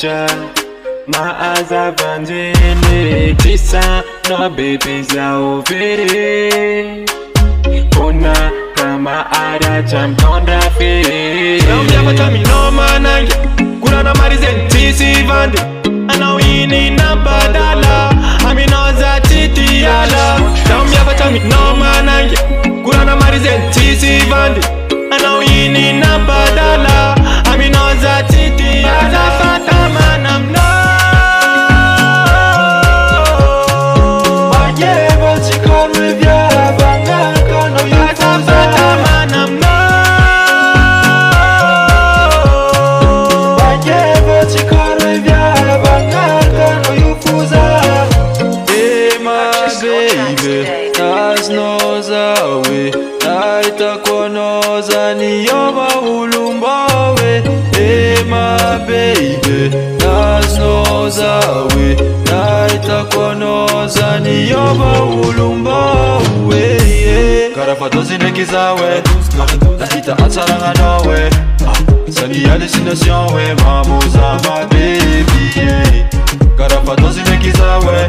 Macha Maaza Vanjele Tisa no baby za overe Ona kama ada chamtonda fe Naambia batami no manange Kuna na marizen tisi vande Ana wini na badala Aminoza titi ala Naambia batami no manange Kuna na marizen tisi vande Ana wini na badala Aminoza titi ala Fatama na mno Wajebo chikorwe vya Banga kono yufuza Fatama na mno Wajebo chikorwe vya Banga kono yufuza Hey my baby Tasnoza we Naita konoza niyoba ulumbawe Hey my baby Tasnoza we Naita konoza niyoba ulumbawe Karafadozi nekizawe Nakita atsaranga nawe Sani ya destination we Mamuza my baby Karafadozi nekizawe